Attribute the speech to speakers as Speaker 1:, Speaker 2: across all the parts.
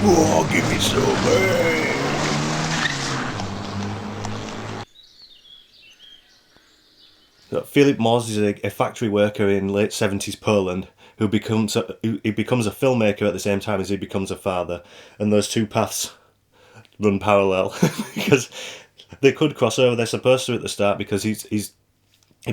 Speaker 1: Oh, give me some, man. So Philip Moss is a factory worker in late 70s Poland who becomes he becomes a filmmaker at the same time as he becomes a father, and those two paths run parallel because they could cross over. They're supposed to at the start because he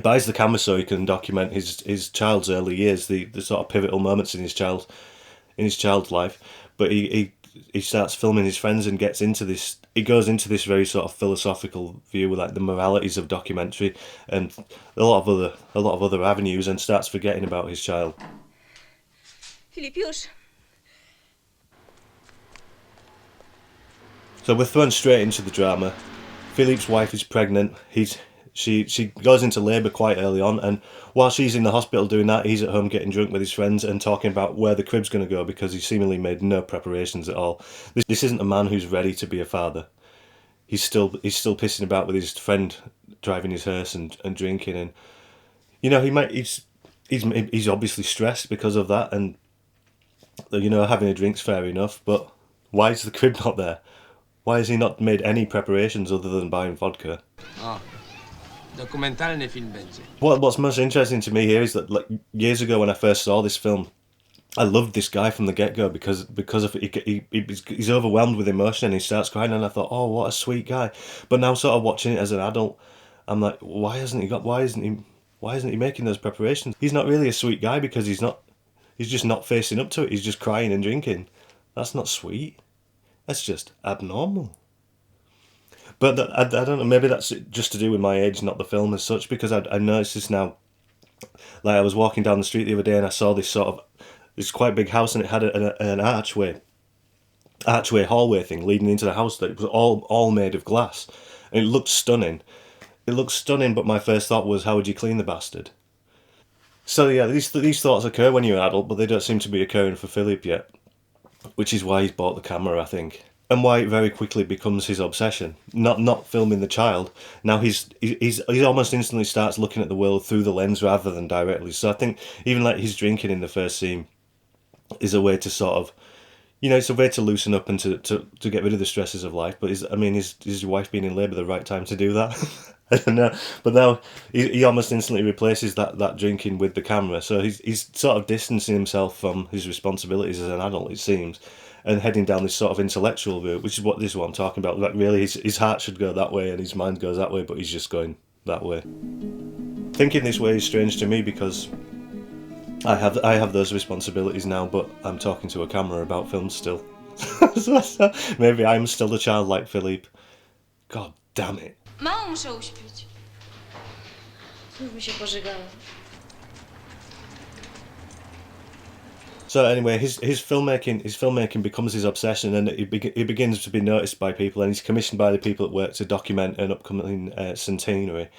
Speaker 1: buys the camera so he can document his child's early years, the sort of pivotal moments in his child's life. But he starts filming his friends and gets into this. He goes into this very sort of philosophical view with like the moralities of documentary and a lot of other avenues, and starts forgetting about his child.
Speaker 2: Filip, już.
Speaker 1: So we're thrown straight into the drama. Philip's wife is pregnant. She goes into labour quite early on, and while she's in the hospital doing that, he's at home getting drunk with his friends and talking about where the crib's going to go because he seemingly made no preparations at all. This isn't a man who's ready to be a father. He's still pissing about with his friend driving his hearse and drinking, and you know he's obviously stressed because of that, and you know having a drink's fair enough, but why is the crib not there? Why has he not made any preparations other than buying vodka?
Speaker 3: O, dokumentalny film będzie.
Speaker 1: What's most interesting to me here is that like years ago when I first saw this film, I loved this guy from the get-go because of he's overwhelmed with emotion and he starts crying, and I thought, oh, what a sweet guy. But now sort of watching it as an adult, I'm like, why isn't he making those preparations? He's not really a sweet guy because he's just not facing up to it. He's just crying and drinking. That's not sweet. That's just abnormal. But I don't know, maybe that's just to do with my age, not the film as such, because I noticed this now. Like I was walking down the street the other day and I saw this quite big house, and it had an archway hallway thing leading into the house that was all made of glass. And it looked stunning. But my first thought was, how would you clean the bastard? So yeah, these thoughts occur when you're an adult, but they don't seem to be occurring for Philip yet. Which is why he's bought the camera, I think. And why it very quickly becomes his obsession. Not filming the child. Now he's almost instantly starts looking at the world through the lens rather than directly. So I think even like his drinking in the first scene is a way to sort of, you know, it's a way to loosen up and to get rid of the stresses of life. But is your wife being in labour the right time to do that? I don't know. But now he almost instantly replaces that drinking with the camera. So he's sort of distancing himself from his responsibilities as an adult, it seems, and heading down this sort of intellectual route, which is what I'm talking about. Like really, his heart should go that way and his mind goes that way, but he's just going that way. Thinking this way is strange to me because I have those responsibilities now, but I'm talking to a camera about films still. So maybe I'm still a child like Philippe. God damn it.
Speaker 2: Mało muszę uśpić.
Speaker 4: Znów mi się pożygało.
Speaker 1: So anyway, his filmmaking becomes his obsession, and he begins to be noticed by people, and he's commissioned by the people at work to document an upcoming centenary.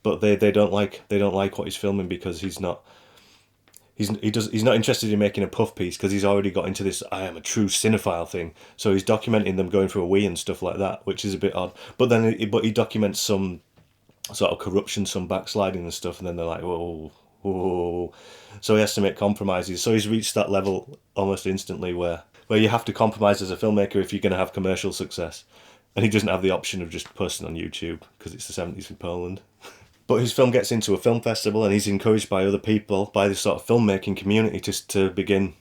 Speaker 1: But they don't like what he's filming because he's not interested in making a puff piece because he's already got into this I am a true cinephile thing. So he's documenting them going for a wee and stuff like that, which is a bit odd. But then he documents some sort of corruption, some backsliding and stuff, and then they're like, whoa. So he has to make compromises. So he's reached that level almost instantly where you have to compromise as a filmmaker if you're going to have commercial success. And he doesn't have the option of just posting on YouTube because it's the 70s in Poland. But his film gets into a film festival, and he's encouraged by other people, by this sort of filmmaking community, to begin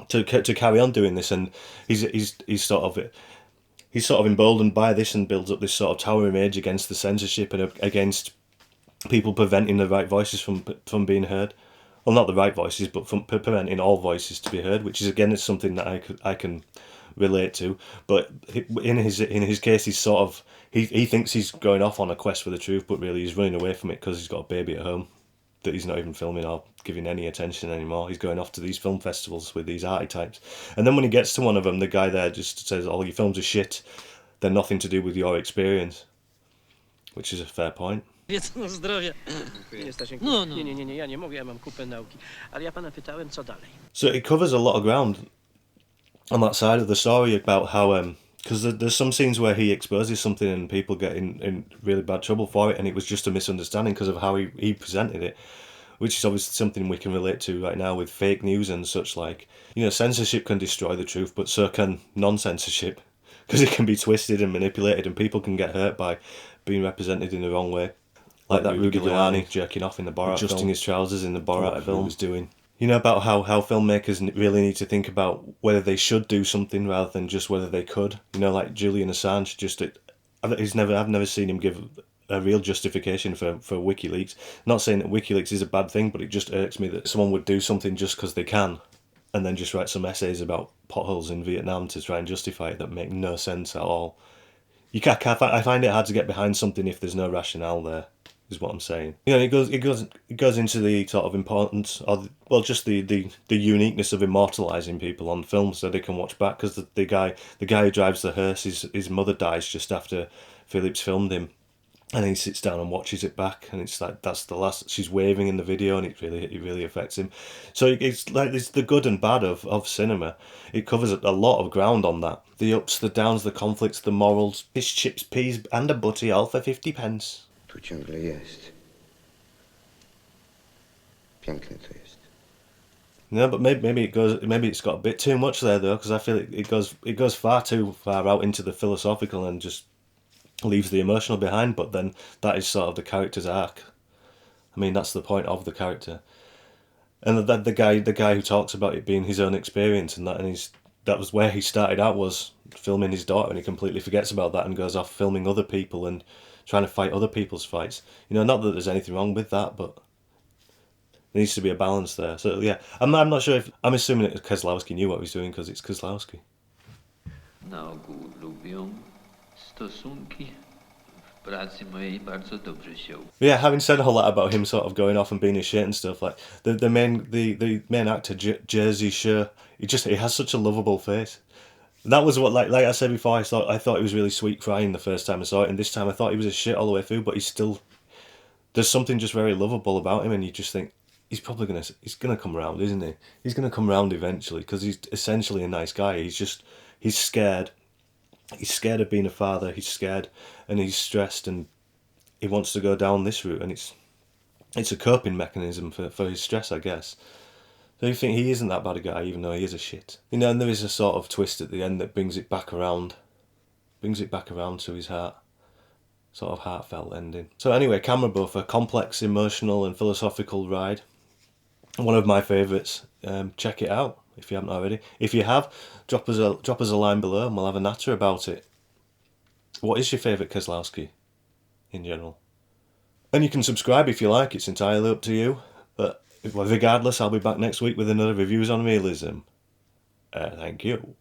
Speaker 1: to carry on doing this. And he's sort of emboldened by this and builds up this sort of towering rage against the censorship and against people preventing the right voices from being heard. Well, not the right voices, but from preventing all voices to be heard, which is again is something that I can relate to. But in his case, he's sort of he thinks he's going off on a quest for the truth, but really he's running away from it because he's got a baby at home that he's not even filming or giving any attention anymore. He's going off to these film festivals with these arty types, and then when he gets to one of them, the guy there just says, "All your films are shit. They're nothing to do with your experience," which is a fair point.
Speaker 5: Wiecne zdrowie.
Speaker 3: Nie, Stasieńku.
Speaker 5: No.
Speaker 3: Nie, ja nie mogę, ja mam kupę nauki. Ale ja pana pytałem, co dalej.
Speaker 1: So it covers a lot of ground on that side of the story about how because there's some scenes where he exposes something and people get in really bad trouble for it, and it was just a misunderstanding because of how he presented it, which is obviously something we can relate to right now with fake news and such. Like, you know, censorship can destroy the truth, but so can non-censorship, because it can be twisted and manipulated, and people can get hurt by being represented in the wrong way. Like that Rudy Giuliani jerking off in the Borat adjusting film, his trousers in the Borat film was doing. You know, about how filmmakers really need to think about whether they should do something rather than just whether they could. You know, like Julian Assange, I've never seen him give a real justification for WikiLeaks. Not saying that WikiLeaks is a bad thing, but it just irks me that someone would do something just because they can, and then just write some essays about potholes in Vietnam to try and justify it that make no sense at all. I find it hard to get behind something if there's no rationale there, is what I'm saying. You know, it goes into the sort of importance, or just the uniqueness of immortalising people on film so they can watch back. Because the guy who drives the hearse, his mother dies just after Phillips filmed him, and he sits down and watches it back, and it's like that's the last. She's waving in the video, and it really affects him. So it's like it's the good and bad of cinema. It covers a lot of ground on that. The ups, the downs, the conflicts, the morals. Fish, chips, peas, and a butty, all for 50 pence.
Speaker 5: Tu ciągle jest. Piękne to jest.
Speaker 1: No, but maybe it's got a bit too much there though, because I feel it goes far too far out into the philosophical and just leaves the emotional behind. But then that is sort of the character's arc. I mean, that's the point of the character. And the guy who talks about it being his own experience and that was where he started out, was filming his daughter, and he completely forgets about that and goes off filming other people and trying to fight other people's fights. You know, not that there's anything wrong with that, but there needs to be a balance there. So yeah, I'm not sure I'm assuming that Kieślowski knew what he was doing because it's Kieślowski.
Speaker 6: Na ogół lubią stosunki. W pracy mojej bardzo dobrze się.
Speaker 1: Yeah, having said all that about him sort of going off and being a shit and stuff, like the main actor Jersey Shore, he has such a lovable face. That was what, like I said before, I thought he was really sweet crying the first time I saw it, and this time I thought he was a shit all the way through, but there's something just very lovable about him, and you just think he's gonna come around, isn't he? He's gonna come around eventually, because he's essentially a nice guy. He's scared. He's scared of being a father. He's scared, and he's stressed, and he wants to go down this route, and it's a coping mechanism for his stress, I guess. So you think he isn't that bad a guy, even though he is a shit. You know, and there is a sort of twist at the end that brings it back around to his heart. Sort of heartfelt ending. So anyway, Camera Buff, a complex, emotional and philosophical ride. One of my favourites. Check it out if you haven't already. If you have, drop us a line below and we'll have a natter about it. What is your favourite Kieślowski in general? And you can subscribe if you like, it's entirely up to you. But regardless, I'll be back next week with another reviews on Realism. Thank you.